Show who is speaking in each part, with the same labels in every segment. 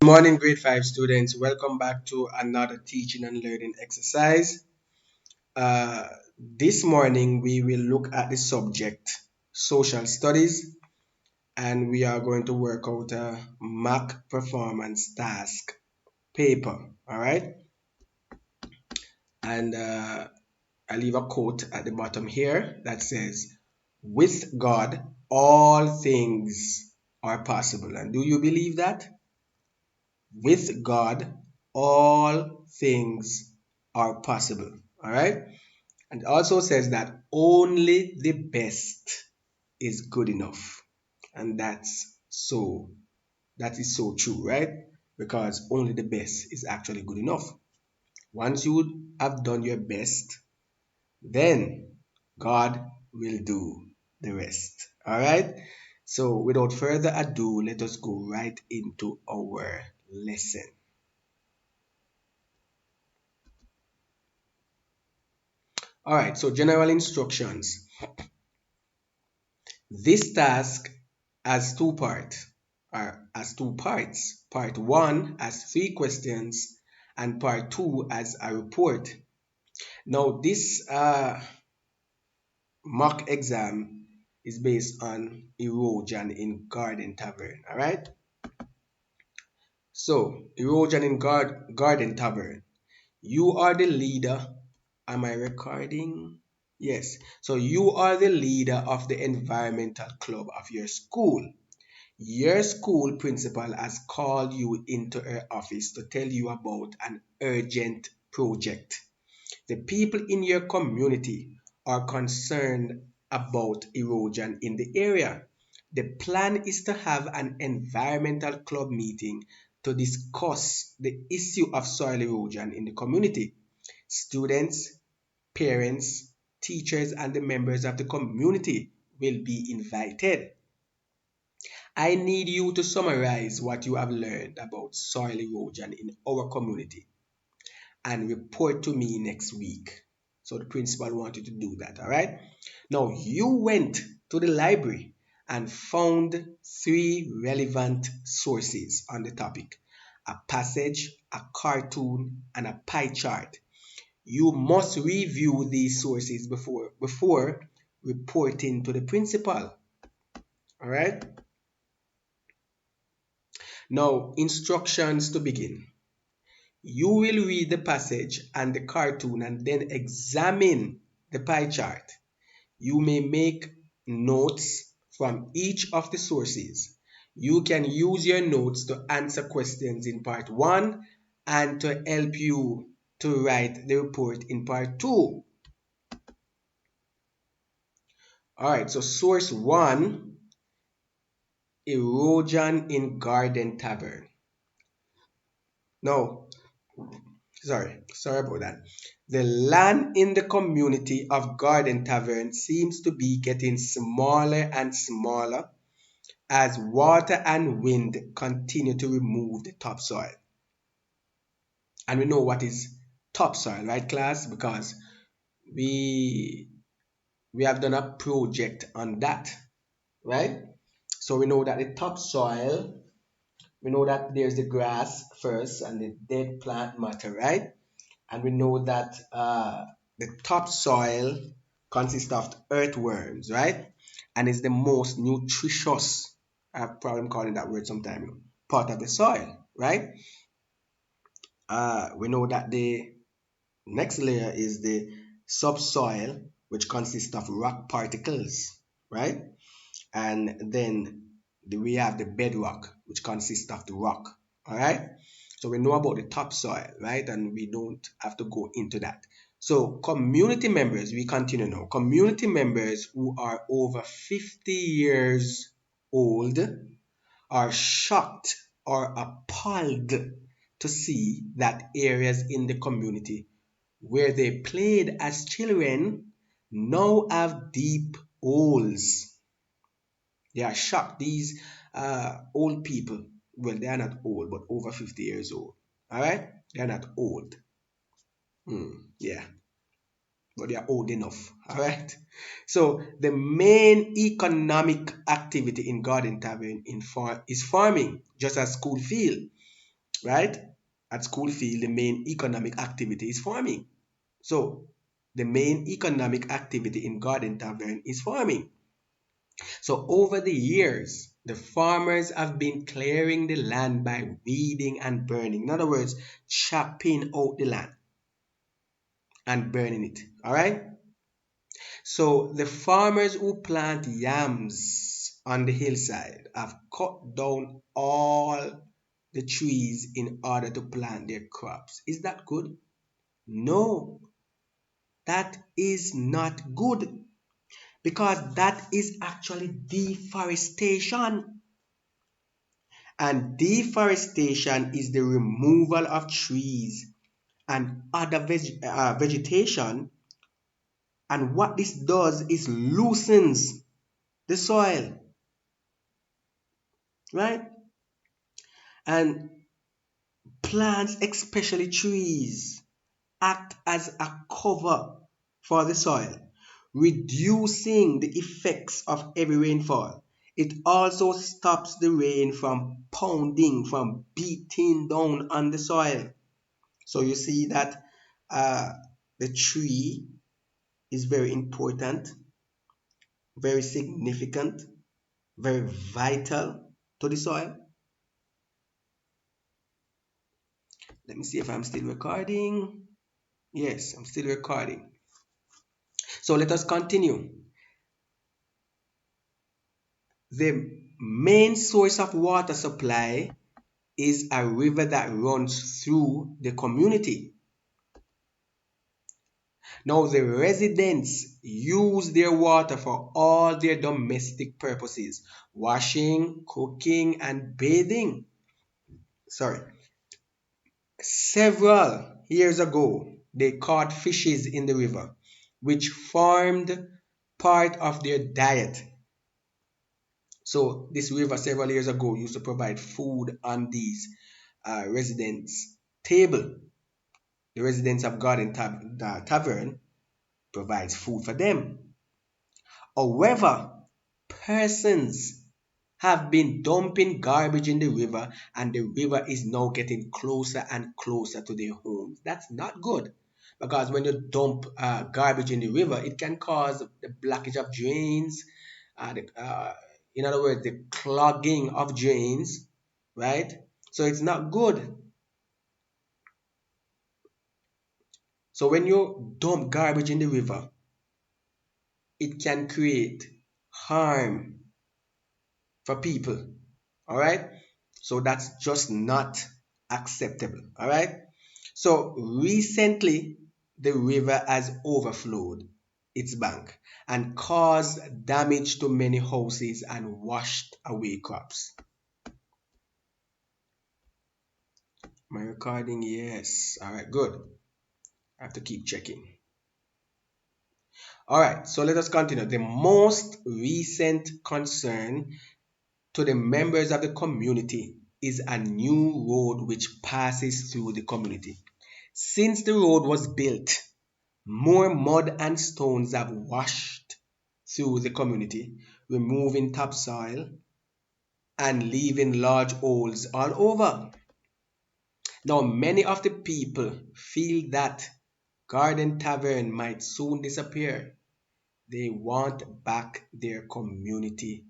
Speaker 1: Good morning, grade 5 students. Welcome back to another teaching and learning exercise. This morning, we will look at the subject social studies, and we are going to work out a mock performance task paper. All right. And I leave a quote at the bottom here that says, "With God, all things are possible." And do you believe that? With God, all things are possible. All right. And it also says that only the best is good enough. And that is so true, right? Because only the best is actually good enough. Once you have done your best, then God will do the rest. All right. So without further ado, let us go right into our lesson. All right, so general instructions. This task has two parts. Part one has three questions, and part two has a report. Now, this mock exam is based on erosion in Garden Tavern. All right. So, erosion in Garden Tavern. You are the leader. Am I recording? Yes. So you are the leader of the environmental club of your school. Your school principal has called you into her office to tell you about an urgent project. The people in your community are concerned about erosion in the area. The plan is to have an environmental club meeting to discuss the issue of soil erosion in the community. Students, parents, teachers, and the members of the community will be invited. I need you to summarize what you have learned about soil erosion in our community and report to me next week. So the principal wants you to do that, all right? Now, you went to the library and found three relevant sources on the topic: a passage, a cartoon, and a pie chart. You must review these sources before reporting to the principal. All right. Now, instructions to begin. You will read the passage and the cartoon and then examine the pie chart. You may make notes from each of the sources. You can use your notes to answer questions in part one and to help you to write the report in part two. All right, so source one, erosion in Garden Tavern. No, sorry about that. The land in the community of Garden Tavern seems to be getting smaller and smaller as water and wind continue to remove the topsoil. And we know what is topsoil, right, class? Because we we have done a project on that, right? So we know that the topsoil, we know that there's the grass first and the dead plant matter, right? And we know that the topsoil consists of earthworms, right? And is the most nutritious, I have a problem calling that word sometimes, part of the soil, right? We know that the next layer is the subsoil, which consists of rock particles, right? And then we have the bedrock, which consists of the rock. All right. So we know about the topsoil, right? And we don't have to go into that. So community members, we continue now. Community members who are over 50 years old are shocked or appalled to see that areas in the community where they played as children now have deep holes. They are shocked. These old people, well, they are not old, but over 50 years old. All right? They are not old. Yeah, but they are old enough. All right? So, the main economic activity in Garden Tavern is farming, just as school field. right? At school field, the main economic activity is farming. So the main economic activity in garden tavern is farming. So over the years, the farmers have been clearing the land by weeding and burning. In other words, chopping out the land and burning it. All right. So the farmers who plant yams on the hillside have cut down all the trees in order to plant their crops. Is that good? No, that is not good because that is actually deforestation. And deforestation is the removal of trees and other vegetation. And what this does is loosens the soil, right? And plants, especially trees, act as a cover for the soil, reducing the effects of heavy rainfall. It also stops the rain from pounding, from beating down on the soil. So you see that uh, the tree is very important, very significant, very vital to the soil. Let me see if I'm still recording. Yes, I'm still recording. So let us continue. The main source of water supply is a river that runs through the community. Now, the residents use their water for all their domestic purposes, washing, cooking, and bathing. Sorry. Several years ago, they caught fishes in the river, which formed part of their diet. So, this river several years ago used to provide food on these residents' table. The residents of Tavern provides food for them. However, persons have been dumping garbage in the river, and the river is now getting closer and closer to their homes. That's not good because when you dump garbage in the river, it can cause the blockage of drains, in other words, the clogging of drains, right? So it's not good. So when you dump garbage in the river, it can create harm for people. All right. So that's just not acceptable. All right. So recently, the river has overflowed its bank and caused damage to many houses and washed away crops. Am I recording? Yes. All right. Good. I have to keep checking. All right. So let us continue. The most recent concern to the members of the community is a new road which passes through the community. Since the road was built, more mud and stones have washed through the community, removing topsoil and leaving large holes all over. Now, many of the people feel that Garden Tavern might soon disappear. They want back their community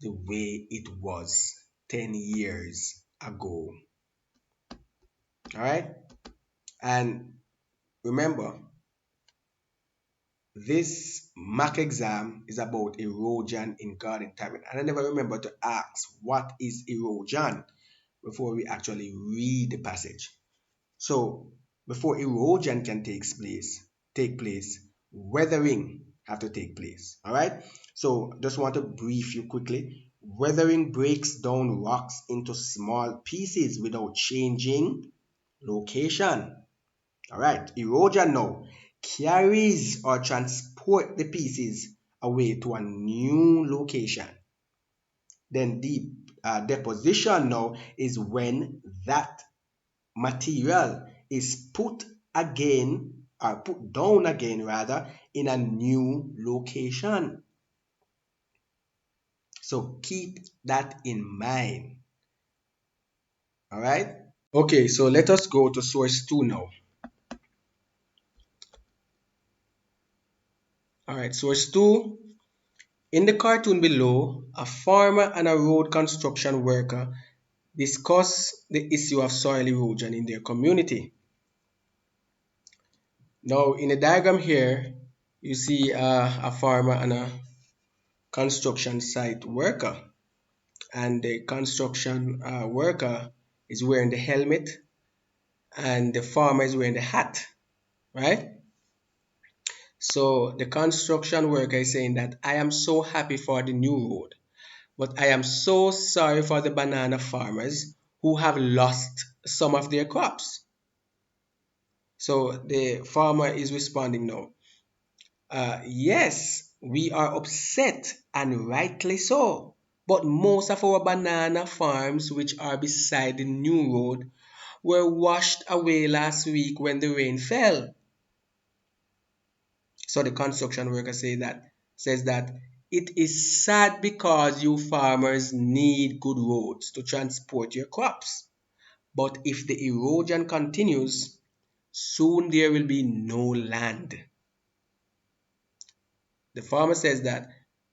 Speaker 1: the way it was 10 years ago. All right? And remember, this mock exam is about erosion in garden tavern. And I never remember to ask what is erosion before we actually read the passage. So before erosion can take place, weathering have to take place. All right. So just want to brief you quickly. Weathering breaks down rocks into small pieces without changing location. All right. Erosion now carries or transport the pieces away to a new location. Then deposition now is when that material is put again or put down again rather in a new location. So keep that in mind. All right. Okay, so let us go to source 2 now. All right, source 2. In the cartoon below, a farmer and a road construction worker discuss the issue of soil erosion in their community. Now, in the diagram here, you see a farmer and a construction site worker, and the construction worker is wearing the helmet, and the farmer is wearing the hat, right? So the construction worker is saying that I am so happy for the new road, but I am so sorry for the banana farmers who have lost some of their crops. So the farmer is responding now. Yes, we are upset and rightly so. But most of our banana farms, which are beside the new road, were washed away last week when the rain fell. So the construction worker says that it is sad because you farmers need good roads to transport your crops. But if the erosion continues, soon there will be no land. The farmer says that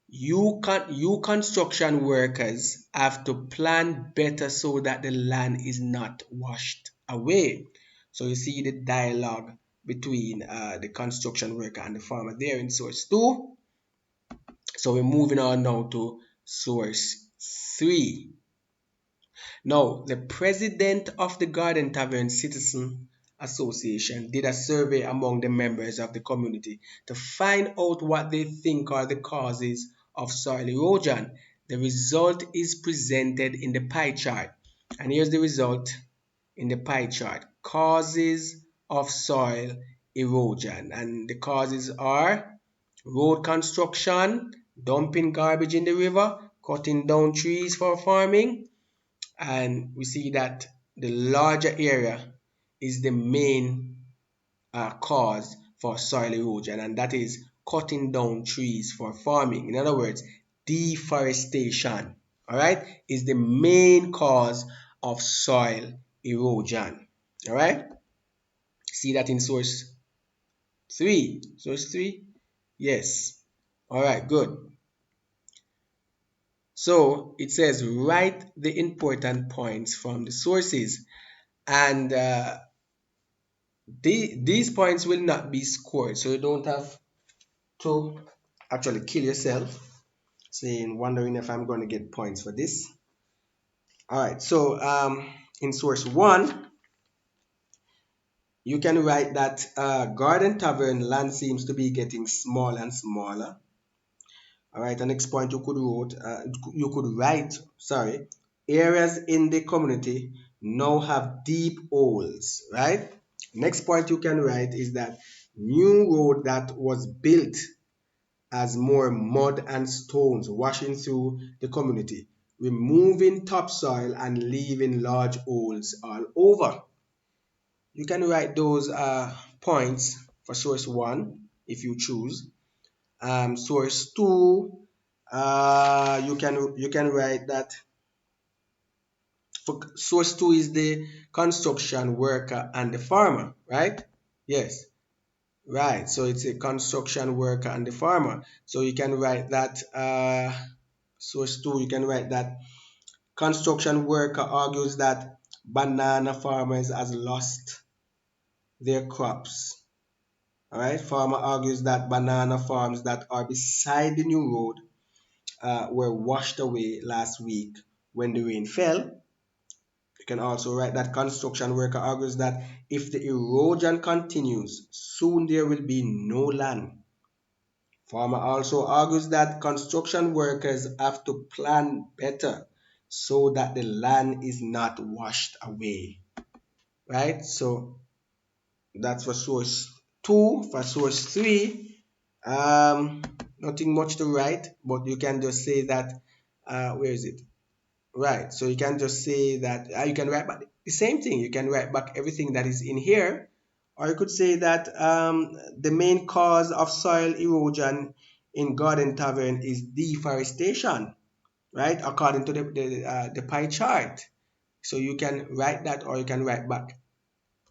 Speaker 1: you construction workers have to plan better so that the land is not washed away. So you see the dialogue between the construction worker and the farmer there in source 2. So we're moving on now to source 3. Now, the president of the Garden Tavern Citizen Association did a survey among the members of the community to find out what they think are the causes of soil erosion. The result is presented in the pie chart. And here's the result in the pie chart. Causes of soil erosion. And the causes are road construction, dumping garbage in the river, cutting down trees for farming, and we see that the larger area is the main cause for soil erosion, and that is cutting down trees for farming. In other words, deforestation, all right, is the main cause of soil erosion. All right, see that in source 3. Source 3, yes. All right, good. So it says write the important points from the sources, and these points will not be scored, so you don't have to actually kill yourself saying wondering if I'm going to get points for this. All right, so in source 1 you can write that Garden Tavern land seems to be getting smaller and smaller. All right, the next point you could write, sorry, areas in the community now have deep holes, right? Next point you can write is that new road that was built has more mud and stones washing through the community, removing topsoil and leaving large holes all over. You can write those points for source 1 if you choose. Source 2, you can write that for source 2 is the construction worker and the farmer, right? Yes, right. So it's a construction worker and the farmer. So you can write that source 2, you can write that construction worker argues that banana farmers has lost their crops. All right, farmer argues that banana farms that are beside the new road were washed away last week when the rain fell. You can also write that construction worker argues that if the erosion continues, soon there will be no land. Farmer also argues that construction workers have to plan better so that the land is not washed away. Right? So that's for source 2. For source 3, nothing much to write, but you can just say that, where is it? Right, so you can just say that you can write back the same thing. You can write back everything that is in here, or you could say that the main cause of soil erosion in Garden Tavern is deforestation, right? According to the pie chart. So you can write that, or you can write back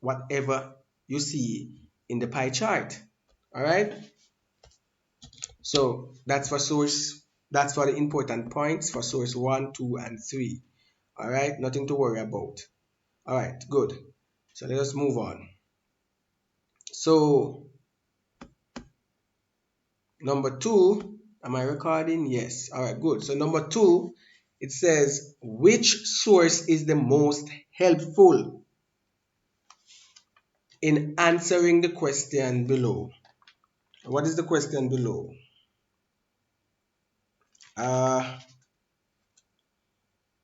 Speaker 1: whatever you see in the pie chart. All right. So that's for source. That's for the important points for source 1, 2, and 3. All right. Nothing to worry about. All right. Good. So let us move on. So number 2, am I recording? Yes. All right. Good. So number 2, it says, which source is the most helpful in answering the question below? What is the question below? Uh,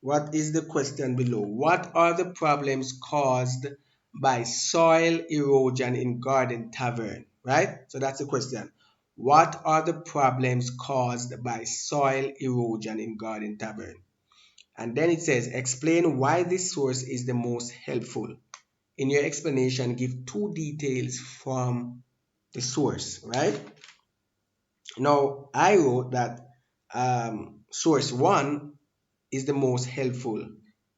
Speaker 1: what is the question below? What are the problems caused by soil erosion in Garden Tavern? Right? So that's the question. What are the problems caused by soil erosion in Garden Tavern? And then it says, explain why this source is the most helpful. In your explanation, give 2 details from the source, right? Now, I wrote that source 1 is the most helpful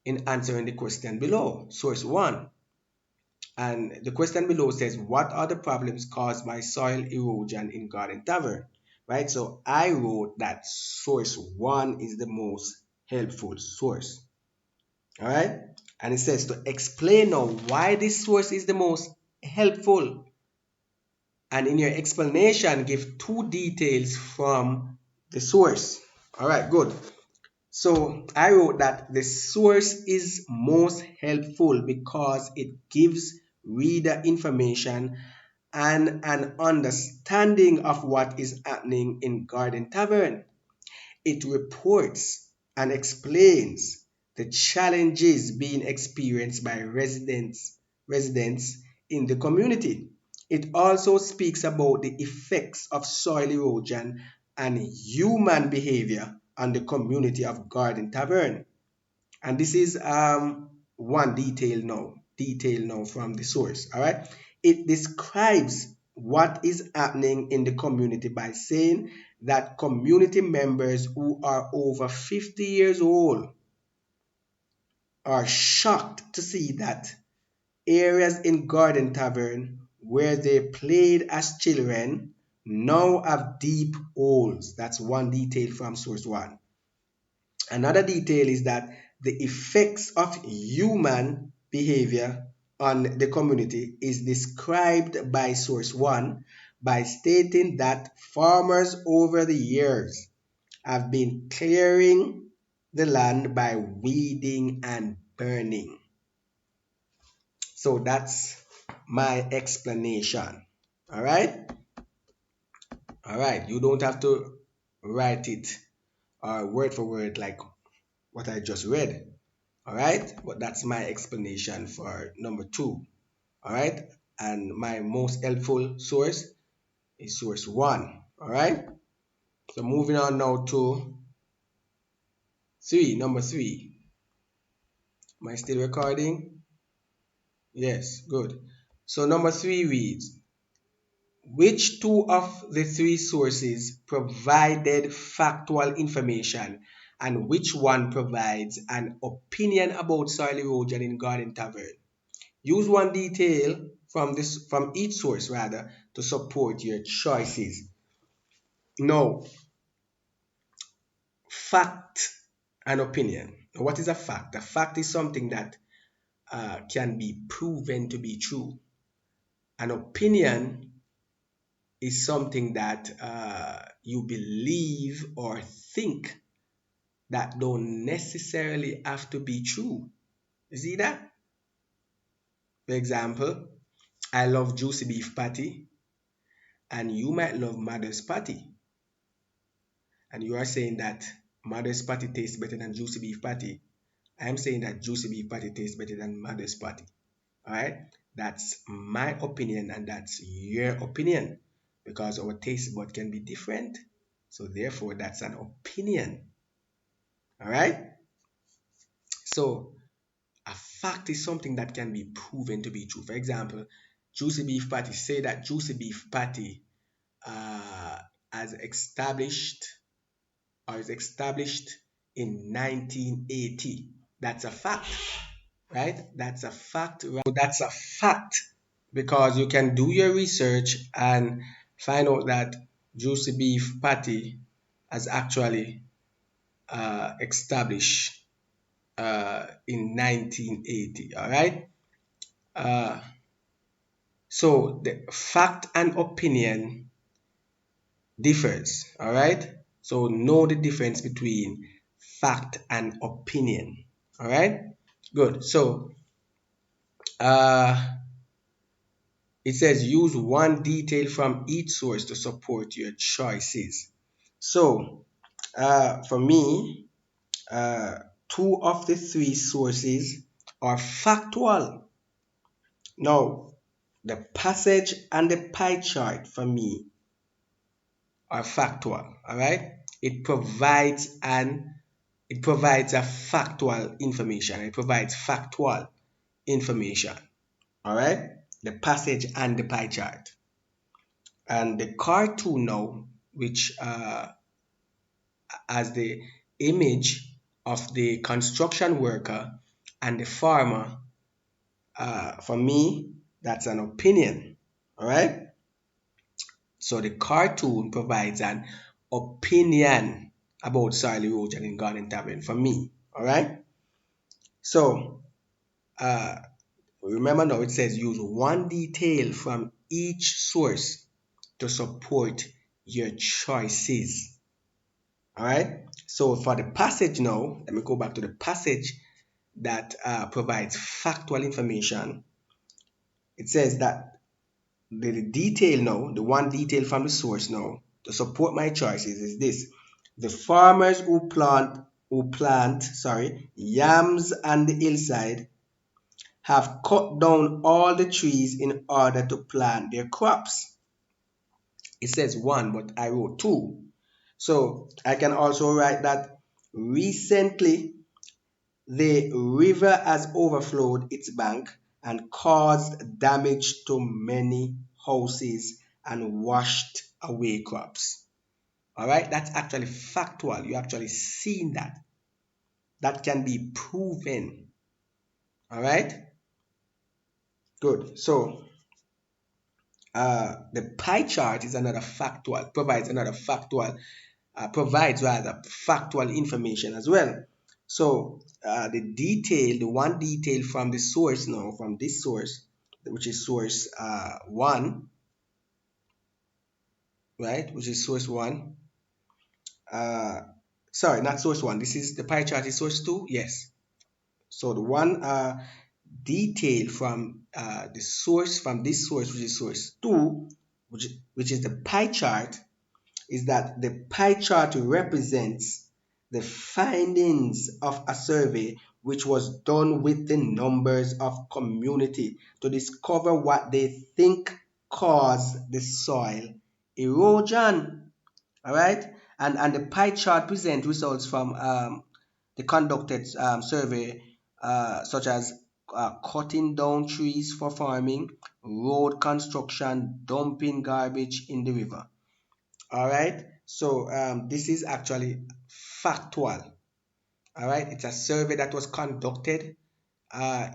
Speaker 1: in answering the question below. Source 1. And the question below says, what are the problems caused by soil erosion in Garden Tavern? Right? So I wrote that source 1 is the most helpful source. All right? And it says to explain now why this source is the most helpful. And in your explanation, give 2 details from the source. All right, good. So I wrote that the source is most helpful because it gives reader information and an understanding of what is happening in Garden Tavern. It reports and explains the challenges being experienced by residents in the community. It also speaks about the effects of soil erosion and human behavior on the community of Garden Tavern. And this is one detail now from the source. All right. It describes what is happening in the community by saying that community members who are over 50 years old are shocked to see that areas in Garden Tavern where they played as children now have deep holes. That's one detail from source 1. Another detail is that the effects of human behavior on the community is described by source 1 by stating that farmers over the years have been clearing the land by weeding and burning. So that's my explanation. All right? All right. You don't have to write it word for word like what I just read. All right, but that's my explanation for number 2. All right, and my most helpful source is source 1. All right, so moving on now to 3, number 3. Am I still recording? Yes, good. So number 3 reads, which 2 of the 3 sources provided factual information and which one provides an opinion about soil erosion in Garden Tavern? Use one detail from each source rather to support your choices. Now, fact and opinion. What is a fact? A fact is something that can be proven to be true. An opinion is something that you believe or think that don't necessarily have to be true. You see that? For example, I love juicy beef patty and you might love mother's patty. And you are saying that mother's patty tastes better than juicy beef patty. I'm saying that juicy beef patty tastes better than mother's patty. All right, that's my opinion and that's your opinion because our taste bud can be different. So therefore, that's an opinion. All right. So a fact is something that can be proven to be true. For example, juicy beef patty. Say that juicy beef patty uh, has established or is established in 1980. That's a fact. right? That's a fact. That's a fact because you can do your research and find out that juicy beef patty has actually established in 1980. All right. Uh, so the fact and opinion differs. All right. So know the difference between fact and opinion. All right. Good. So uh, it says use one detail from each source to support your choices. So for me, uh, two of the three sources are factual. Now, the passage and the pie chart for me are factual. All right, it provides a factual information. It provides factual information. All right, the passage and the pie chart. And the cartoon now, which has the image of the construction worker and the farmer, for me, that's an opinion. All right. So the cartoon provides an opinion about soil erosion in Garden Tavern for me. All right. So uh, remember now it says use one detail from each source to support your choices. All right. So for the passage now, let me go back to the passage that provides factual information. It says that the detail now, the one detail from the source now, to support my choices is this. The farmers who plant yams on the hillside have cut down all the trees in order to plant their crops. It says one, but I wrote two. So I can also write that recently the river has overflowed its bank and caused damage to many houses and washed away crops. All right, that's actually factual. You actually seen that. That can be proven. All right, good. So the pie chart is another factual, provides rather factual information as well. So the one detail from the source now, from this source, which is source one, right? Which is source one. Uh, sorry, not source one. This is the pie chart is source two. Yes. So the one detail from this source, which is source two, which is the pie chart, is that the pie chart represents the findings of a survey which was done with the numbers of community to discover what they think caused the soil erosion. All right, and the pie chart presents results from the conducted survey, such as cutting down trees for farming, road construction, dumping garbage in the river. All right. So this is actually factual. All right. It's a survey that was conducted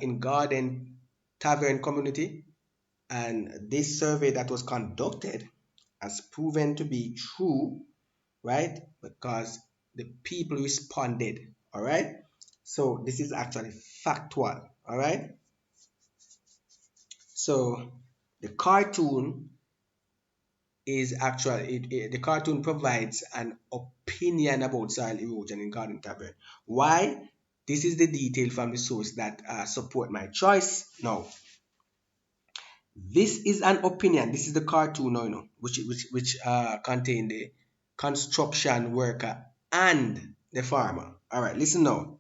Speaker 1: in Garden Tavern community, and this survey that was conducted has proven to be true, right? Because the people responded. All right. So this is actually factual. All right. So the cartoon the cartoon provides an opinion about soil erosion in Garden Tavern. Why? This is the detail from the source that support my choice. Now, this is an opinion. This is the cartoon now, which contain the construction worker and the farmer. All right, listen now.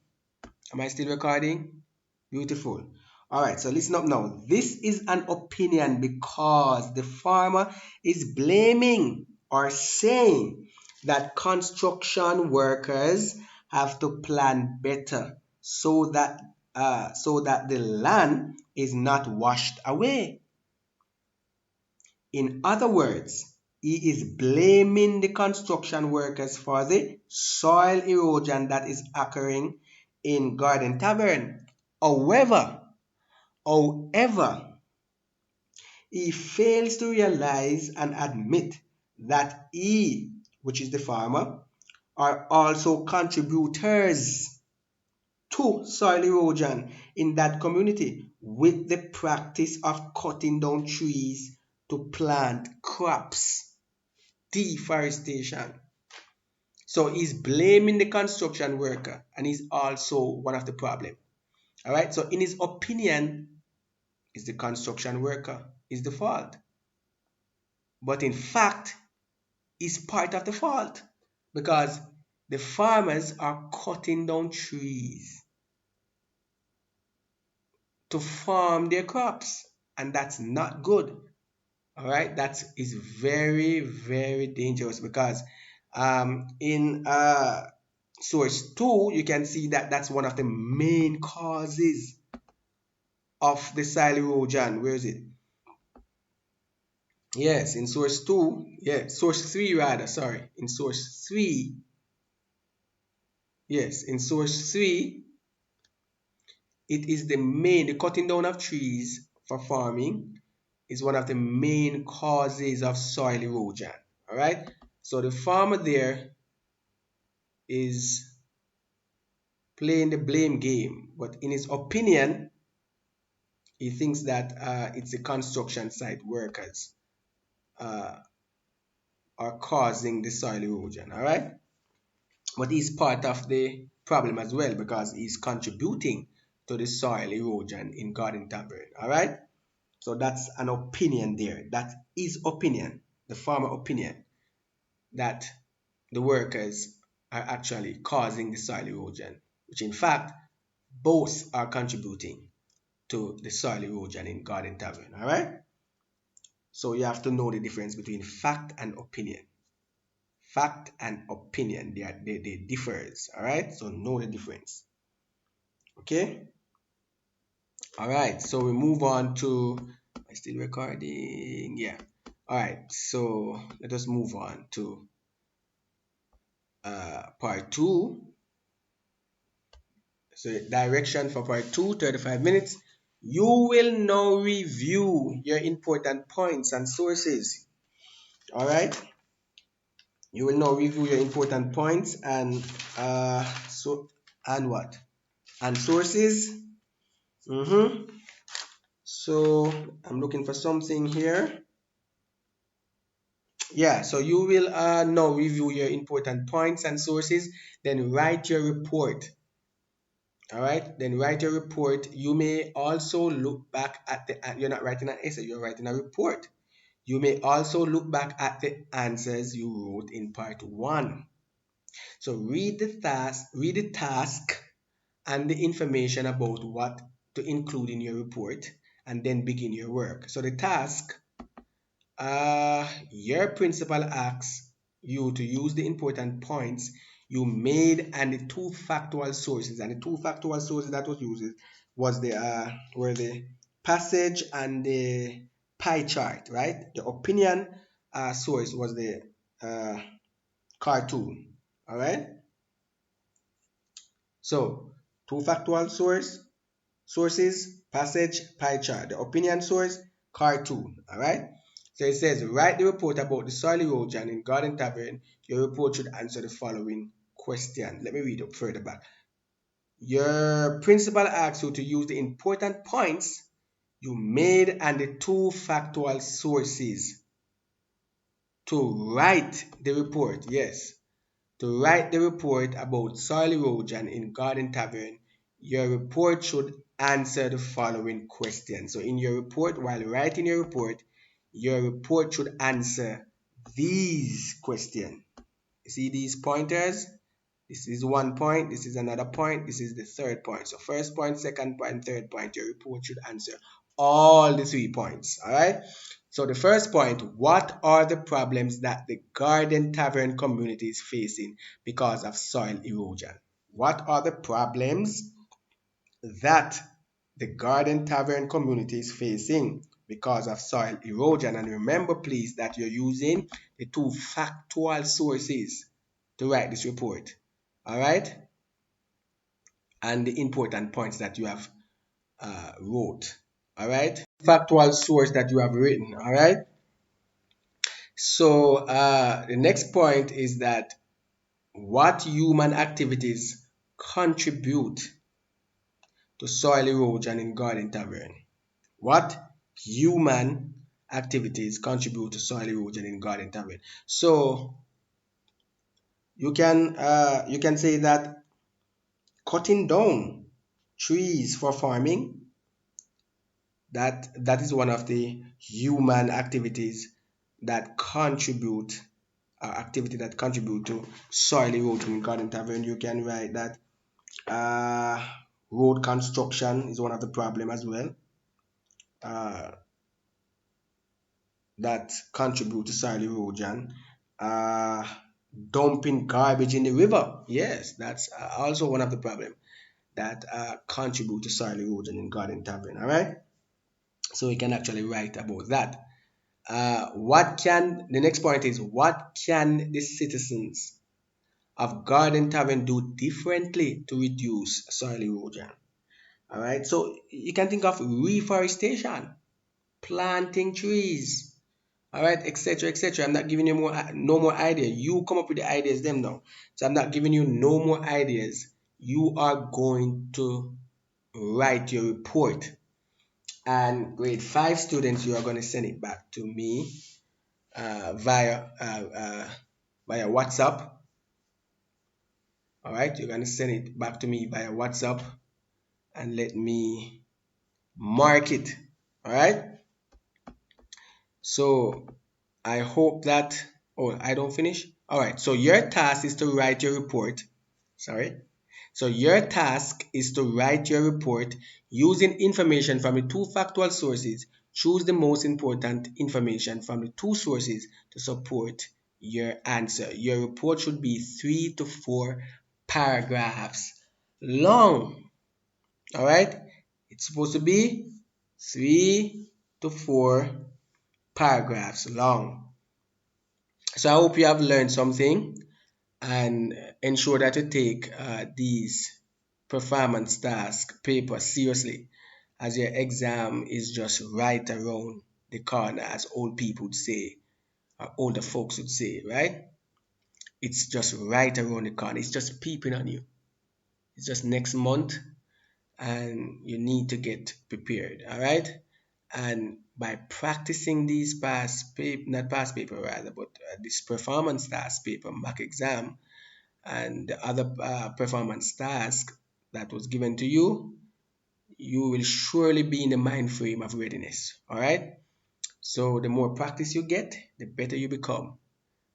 Speaker 1: Am I still recording? Beautiful. All right, so listen up now. This is an opinion because the farmer is blaming or saying that construction workers have to plan better so that the land is not washed away. In other words, he is blaming the construction workers for the soil erosion that is occurring in Garden Tavern. However, however, he fails to realize and admit that he, which is the farmer, are also contributors to soil erosion in that community with the practice of cutting down trees to plant crops, deforestation. So he's blaming the construction worker and he's also one of the problem. All right. So in his opinion, it's the construction worker is the fault. But in fact, is part of the fault because the farmers are cutting down trees to farm their crops, and that's not good. All right, that is very, very dangerous because in source 2 you can see that that's one of the main causes of the soil erosion. Where is it? Yes, in source 2, yeah, source 3 rather, sorry. In source 3, yes, in source 3, it is the cutting down of trees for farming is one of the main causes of soil erosion. All right. So the farmer there is playing the blame game, but in his opinion, he thinks that it's the construction site workers uh, are causing the soil erosion. All right. But he's part of the problem as well because he's contributing to the soil erosion in Garden Tavern. All right. So that's an opinion there. That is opinion, the farmer opinion, that the workers are actually causing the soil erosion, which in fact both are contributing to the soil erosion in Garden Tavern. All right. So you have to know the difference between fact and opinion. Fact and opinion, they differs. All right. So know the difference. Okay. All right. So we move on to. Am I still recording? Yeah. All right. So let us move on to part 2. So direction for part 2, 35 minutes. You will now review your important points and sources. All right. You will now review your important points and and what? And sources. So I'm looking for something here. Yeah, so you will now review your important points and sources, then write your report. All right, then write your report. You may also look back at you're not writing an essay, you're writing a report. You may also look back at the answers you wrote in part 1. So read the task and the information about what to include in your report and then begin your work. So the task, your principal asks you to use the important points you made and the two factual sources. And the two factual sources that was used was were the passage and the pie chart, right? The opinion source was the uh, cartoon. All right. So two factual sources, passage, pie chart. The opinion source, cartoon. All right. So it says, write the report about the soil erosion in Garden Tavern. Your report should answer the following question. Let me read up further back. Your principal asks you to use the important points you made and the two factual sources to write the report. Yes, to write the report about soil erosion in Garden Tavern, your report should answer the following questions. So in your report, while writing your report should answer these questions. You see these pointers? This is one point, this is another point, this is the third point. So first point, second point, third point, your report should answer all the 3 points. All right. So the first point, what are the problems that the Garden Tavern community is facing because of soil erosion? What are the problems that the Garden Tavern community is facing because of soil erosion? And remember, please, that you're using the two factual sources to write this report. All right. And the important points that you have wrote. All right, factual source that you have written. All right. So the next point is that what human activities contribute to soil erosion in garden tavern? What human activities contribute to soil erosion in garden tavern? So you can say that cutting down trees for farming, that is one of the human activities that contribute to soil erosion in garden tavern. You can write that uh, road construction is one of the problem as well, uh, that contribute to soil erosion. uh, Dumping garbage in the river, yes, that's also one of the problem that contribute to soil erosion in garden tavern. All right, so we can actually write about that. What can the next point is, what can the citizens of garden tavern do differently to reduce soil erosion? All right, so you can think of reforestation, planting trees, all right, etc., etc. I'm not giving you no more idea. You come up with the ideas them now. So I'm not giving you no more ideas. You are going to write your report, and grade 5 students, you are going to send it back to me via WhatsApp. All right, you're going to send it back to me via WhatsApp and let me mark it. All right, so I hope that, oh, I don't finish. All right, so your task is to write your report. Sorry. So your task is to write your report using information from the two factual sources. Choose the most important information from the two sources to support your answer. Your report should be 3 to 4 paragraphs long. All right? It's supposed to be 3 to 4 paragraphs long. So I hope you have learned something, and ensure that you take these performance task paper seriously, as your exam is just right around the corner, as old people would say, or older folks would say, right? It's just right around the corner. It's just peeping on you. It's just next month, and you need to get prepared, all right? And by practicing these past paper, not past paper rather, but this performance task paper, mock exam, and the other performance task that was given to you, you will surely be in the mind frame of readiness. All right. So the more practice you get, the better you become.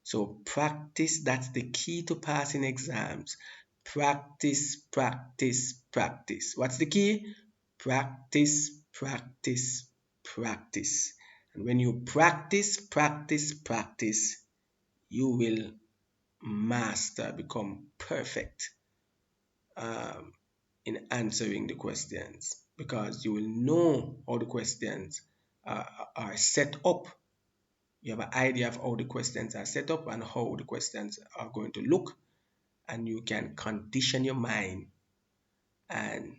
Speaker 1: So practice, that's the key to passing exams. Practice, practice, practice. What's the key? Practice, practice, practice. And when you practice, practice, practice, you will master, become perfect um, in answering the questions, because you will know how the questions are set up. You have an idea of how the questions are set up and how the questions are going to look, and you can condition your mind and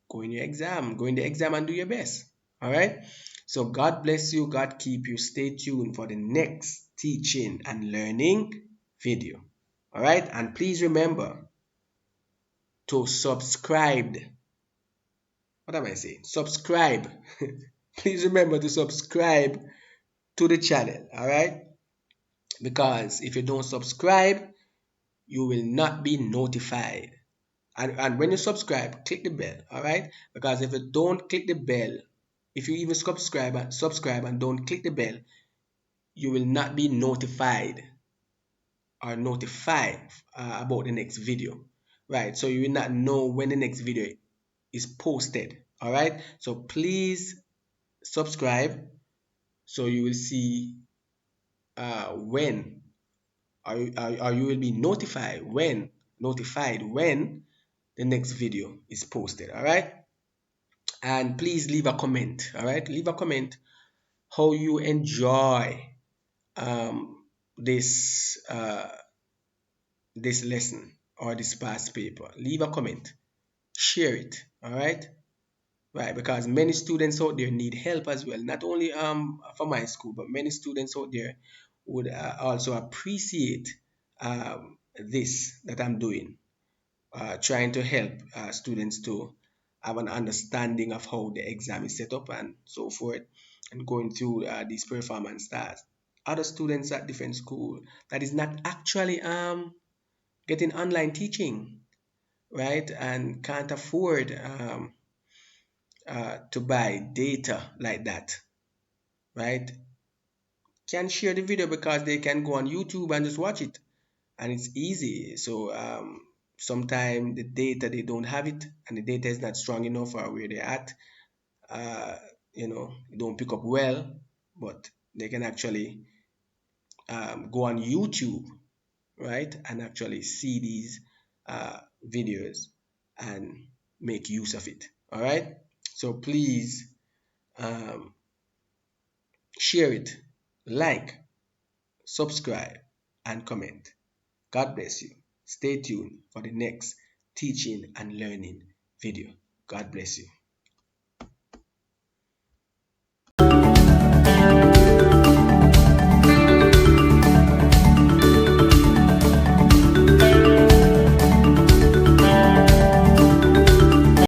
Speaker 1: go in the exam and do your best. All right. So God bless you. God keep you. Stay tuned for the next teaching and learning video. All right. And please remember to subscribe. What am I saying? Subscribe. Please remember to subscribe to the channel. All right. Because if you don't subscribe, you will not be notified. And when you subscribe, click the bell. All right. Because if you don't click the bell, if you even subscribe and don't click the bell, you will not be notified or notified about the next video. Right. So you will not know when the next video is posted. All right. So please subscribe so you will see when, or you will be notified when the next video is posted. All right. And please leave a comment. All right. Leave a comment how you enjoy this this lesson or this past paper. Leave a comment. Share it. All right. right? Because many students out there need help as well, not only for my school, but many students out there would also appreciate this that I'm doing, trying to help students to have an understanding of how the exam is set up and so forth, and going through these performance tasks. Other students at different school that is not actually getting online teaching, right, and can't afford to buy data like that, right, can share the video because they can go on YouTube and just watch it, and it's easy. So sometimes the data they don't have it, and the data is not strong enough for where they're at. Uh, it don't pick up well, but they can actually go on YouTube, right, and actually see these videos and make use of it. All right. So please um, share it, like, subscribe, and comment. God bless you. Stay tuned for the next teaching and learning video. God bless you.